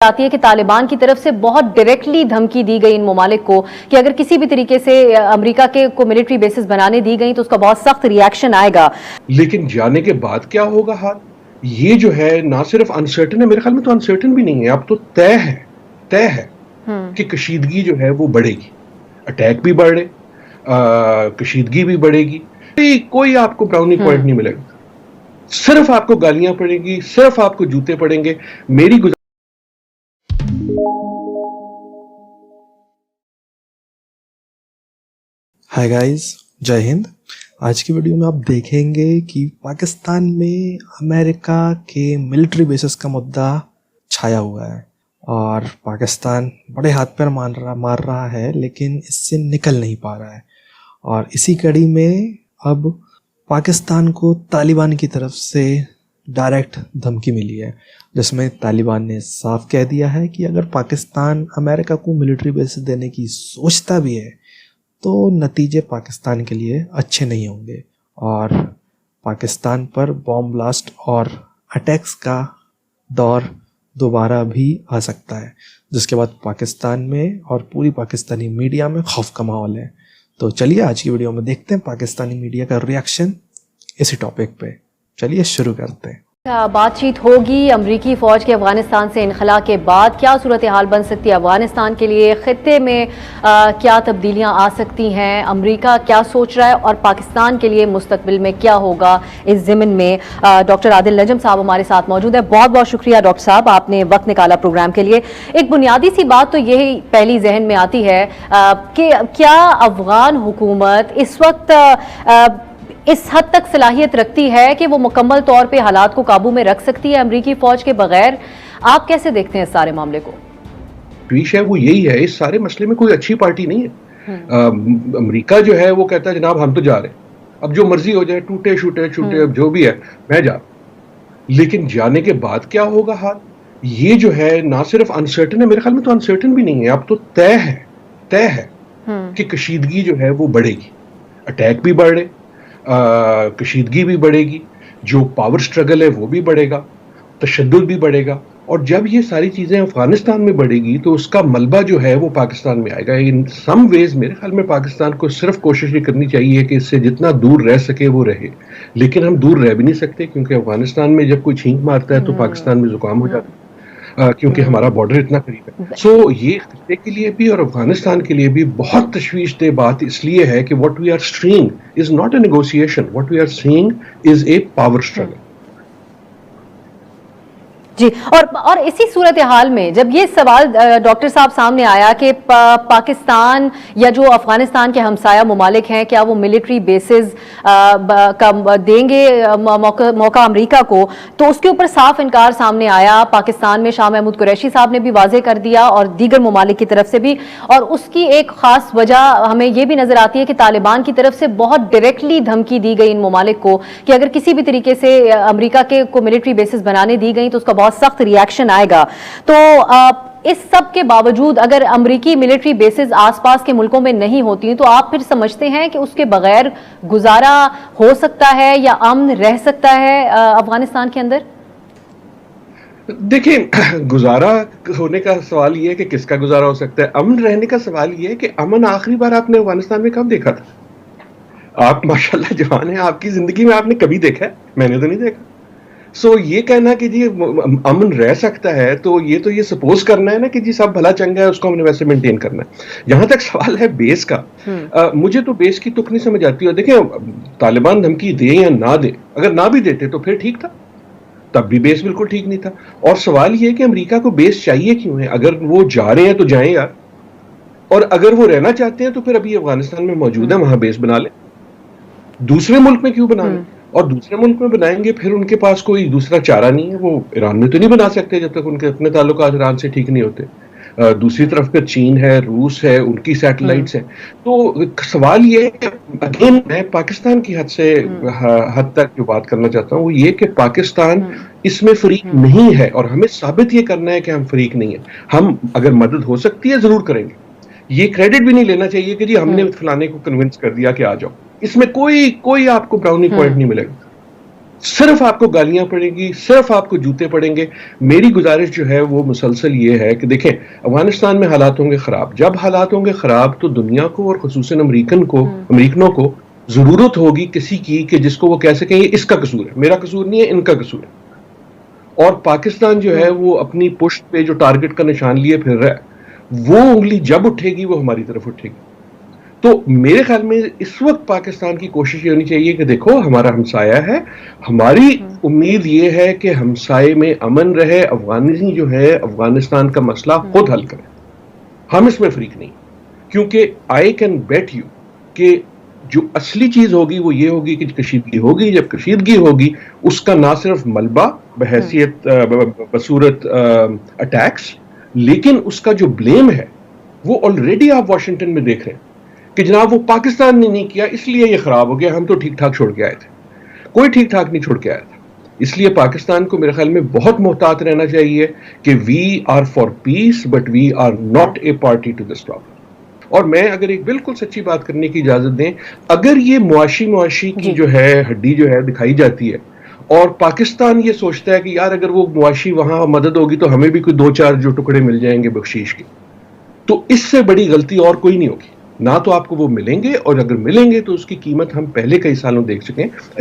آتی ہے کہ طالبان کی طرف سے بہت ڈائریکٹلی دھمکی دی گئی ان ممالک کو کہ اگر کسی بھی طریقے سے امریکہ کے کو ملٹری بیسز بنانے دی گئی تو اس کا بہت سخت ری ایکشن آئے گا. لیکن جانے کے بعد کیا ہوگا حال؟ یہ جو ہے نہ صرف انسرٹن ہے، میرے خیال میں تو انسرٹن بھی نہیں ہے، اب تو طے ہے کہ کشیدگی جو ہے وہ بڑھے گی، اٹیک بھی بڑھے، کشیدگی بھی بڑھے گی. کوئی آپ کو براؤنی پوائنٹ نہیں ملے گا، صرف آپ کو گالیاں پڑیں گی، صرف آپ کو جوتے پڑیں گے. میری ہائی گائز، جے ہند. آج کی ویڈیو میں آپ دیکھیں گے کہ پاکستان میں امریکہ کے ملٹری بیسز کا مدعا چھایا ہوا ہے اور پاکستان بڑے ہاتھ پر مار رہا ہے لیکن اس سے نکل نہیں پا رہا ہے. اور اسی کڑی میں اب پاکستان کو طالبان کی طرف سے ڈائریکٹ دھمکی ملی ہے، جس میں طالبان نے صاف کہہ دیا ہے کہ اگر پاکستان امریکہ کو ملٹری بیسز دینے کی سوچتا بھی ہے تو نتیجے پاکستان کے لیے اچھے نہیں ہوں گے اور پاکستان پر بام بلاسٹ اور اٹیکس کا دور دوبارہ بھی آ سکتا ہے، جس کے بعد پاکستان میں اور پوری پاکستانی میڈیا میں خوف کا ماحول ہے. تو چلیے آج کی ویڈیو میں دیکھتے ہیں پاکستانی میڈیا کا ری ایکشن اسی ٹاپک پہ. چلیے شروع کرتے ہیں. بات چیت ہوگی امریکی فوج کے افغانستان سے انخلا کے بعد کیا صورتحال بن سکتی ہے افغانستان کے لیے، خطے میں کیا تبدیلیاں آ سکتی ہیں، امریکہ کیا سوچ رہا ہے اور پاکستان کے لیے مستقبل میں کیا ہوگا. اس ضمن میں ڈاکٹر عادل نجم صاحب ہمارے ساتھ موجود ہیں. بہت بہت شکریہ ڈاکٹر صاحب، آپ نے وقت نکالا پروگرام کے لیے. ایک بنیادی سی بات تو یہی پہلی ذہن میں آتی ہے کہ کیا افغان حکومت اس وقت اس حد تک صلاحیت رکھتی ہے کہ وہ مکمل طور پہ حالات کو قابو میں رکھ سکتی ہے امریکی فوج کے بغیر؟ آپ کیسے دیکھتے ہیں اس سارے معاملے کو؟ پیش ہے وہ یہی ہے، اس سارے مسئلے میں کوئی اچھی پارٹی نہیں ہے. امریکہ جو ہے وہ کہتا ہے جناب ہم تو جا رہے ہیں، اب جو مرضی ہو جائے، ٹوٹے چھوٹے اب جو بھی ہے میں جا. لیکن جانے کے بعد کیا ہوگا حال؟ یہ جو ہے نہ صرف انسرٹن ہے، میرے خیال میں تو انسرٹن بھی نہیں ہے، اب تو طے ہے کہ کشیدگی جو ہے وہ بڑھے گی، اٹیک بھی بڑھے، کشیدگی بھی بڑھے گی، جو پاور سٹرگل ہے وہ بھی بڑھے گا، تشدد بھی بڑھے گا. اور جب یہ ساری چیزیں افغانستان میں بڑھے گی تو اس کا ملبہ جو ہے وہ پاکستان میں آئے گا. ان سم ویز میرے خیال میں پاکستان کو صرف کوشش یہ کرنی چاہیے کہ اس سے جتنا دور رہ سکے وہ رہے. لیکن ہم دور رہ بھی نہیں سکتے کیونکہ افغانستان میں جب کوئی چھینک مارتا ہے تو پاکستان میں زکام ہو جاتا ہے کیونکہ ہمارا بارڈر اتنا قریب ہے. سو یہ خطے کے لیے بھی اور افغانستان کے لیے بھی بہت تشویش دہ بات اس لیے ہے کہ what we are seeing is not a negotiation, what we are seeing is a power struggle. جی، اور اسی صورتحال میں جب یہ سوال ڈاکٹر صاحب سامنے آیا کہ پاکستان یا جو افغانستان کے ہمسایہ ممالک ہیں کیا وہ ملٹری بیسز دیں گے موقع امریکہ کو، تو اس کے اوپر صاف انکار سامنے آیا. پاکستان میں شاہ محمود قریشی صاحب نے بھی واضح کر دیا اور دیگر ممالک کی طرف سے بھی، اور اس کی ایک خاص وجہ ہمیں یہ بھی نظر آتی ہے کہ طالبان کی طرف سے بہت ڈائریکٹلی دھمکی دی گئی ان ممالک کو کہ اگر کسی بھی طریقے سے امریکہ کے کو ملٹری بیسز بنانے دی گئی تو اس کا بہت سخت ری ایکشن آئے گا. تو اس سب کے باوجود اگر امریکی ملٹری بیسز آس پاس کے ملکوں میں نہیں ہوتی تو آپ پھر سمجھتے ہیں کہ اس کے بغیر گزارا ہو سکتا ہے یا امن رہ سکتا ہے افغانستان کے اندر؟ دیکھیں، گزارا ہونے کا سوال یہ ہے کہ کس کا گزارا ہو سکتا ہے. امن رہنے کا سوال یہ ہے کہ امن آخری بار آپ نے افغانستان میں کب دیکھا تھا؟ آپ ماشاءاللہ جوان ہیں، آپ کی زندگی میں آپ نے کبھی دیکھا ہے؟ میں نے تو نہیں دیکھا. سو یہ کہنا کہ جی امن رہ سکتا ہے تو یہ سپوز کرنا ہے نا کہ جی سب بھلا چنگا ہے، اس کو ہم نے ویسے مینٹین کرنا ہے. جہاں تک سوال ہے بیس کا، مجھے تو بیس کی تک نہیں سمجھ آتی. اور دیکھیں طالبان دھمکی دے یا نہ دے، اگر نہ بھی دیتے تو پھر ٹھیک تھا، تب بھی بیس بالکل ٹھیک نہیں تھا. اور سوال یہ ہے کہ امریکہ کو بیس چاہیے کیوں ہے؟ اگر وہ جا رہے ہیں تو جائیں یار، اور اگر وہ رہنا چاہتے ہیں تو پھر ابھی افغانستان میں موجود ہے، وہاں بیس بنا لیں. دوسرے ملک میں کیوں بنا لیں؟ اور دوسرے ملک میں بنائیں گے پھر ان کے پاس کوئی دوسرا چارہ نہیں ہے. وہ ایران میں تو نہیں بنا سکتے جب تک ان کے اپنے تعلقات ایران سے ٹھیک نہیں ہوتے. دوسری طرف پہ چین ہے، روس ہے، ان کی سیٹلائٹس ہیں. تو سوال یہ ہے کہ اگین میں پاکستان کی حد تک جو بات کرنا چاہتا ہوں وہ یہ کہ پاکستان اس میں فریق نہیں ہے اور ہمیں ثابت یہ کرنا ہے کہ ہم فریق نہیں ہیں. ہم اگر مدد ہو سکتی ہے ضرور کریں گے. یہ کریڈٹ بھی نہیں لینا چاہیے کہ جی ہم نے فلانے کو کنونس کر دیا کہ آ جاؤ. اس میں کوئی آپ کو براؤنی پوائنٹ نہیں ملے گا. صرف آپ کو گالیاں پڑیں گی, صرف آپ کو جوتے پڑیں گے. میری گزارش جو ہے وہ مسلسل یہ ہے کہ دیکھیں افغانستان میں حالات ہوں گے خراب. جب حالات ہوں گے خراب تو دنیا کو اور خصوصاً امریکنوں کو ضرورت ہوگی کسی کی کہ جس کو وہ کہہ سکیں یہ اس کا قصور ہے, میرا قصور نہیں ہے, ان کا قصور ہے. اور پاکستان جو ہے وہ اپنی پشت پہ جو ٹارگٹ کا نشان لیے پھر رہا ہے, وہ انگلی جب اٹھے گی وہ ہماری طرف اٹھے گی. تو میرے خیال میں اس وقت پاکستان کی کوشش یہ ہونی چاہیے کہ دیکھو ہمارا ہمسایہ ہے, ہماری امید یہ ہے کہ ہمسائے میں امن رہے, افغانستان کا مسئلہ خود حل کرے. ہم اس میں فریق نہیں, کیونکہ آئی کین بیٹ یو کہ جو اصلی چیز ہوگی وہ یہ ہوگی کہ کشیدگی ہوگی. جب کشیدگی ہوگی اس کا نہ صرف ملبہ بحیثیت بصورت اٹیکس, لیکن اس کا جو بلیم ہے وہ آلریڈی آپ واشنگٹن میں دیکھ رہے ہیں کہ جناب وہ پاکستان نے نہیں کیا اس لیے یہ خراب ہو گیا, ہم تو ٹھیک ٹھاک چھوڑ کے آئے تھے. کوئی ٹھیک ٹھاک نہیں چھوڑ کے آیا تھا. اس لیے پاکستان کو میرے خیال میں بہت محتاط رہنا چاہیے کہ we are for peace but we are not a party to this problem. اور میں اگر ایک بالکل سچی بات کرنے کی اجازت دیں, اگر یہ معاشی کی جو ہے ہڈی جو ہے دکھائی جاتی ہے اور پاکستان یہ سوچتا ہے کہ یار اگر وہ معاشی وہاں مدد ہوگی تو ہمیں بھی کوئی 2-4 جو ٹکڑے مل جائیں گے بخشیش کے, تو اس سے بڑی غلطی اور کوئی نہیں ہوگی. نہ تو آپ کو وہ ملیں گے, اور اگر ملیں گے تو اس کی قیمت ہم پہلے کئی سالوں دیکھ چکے ہیں.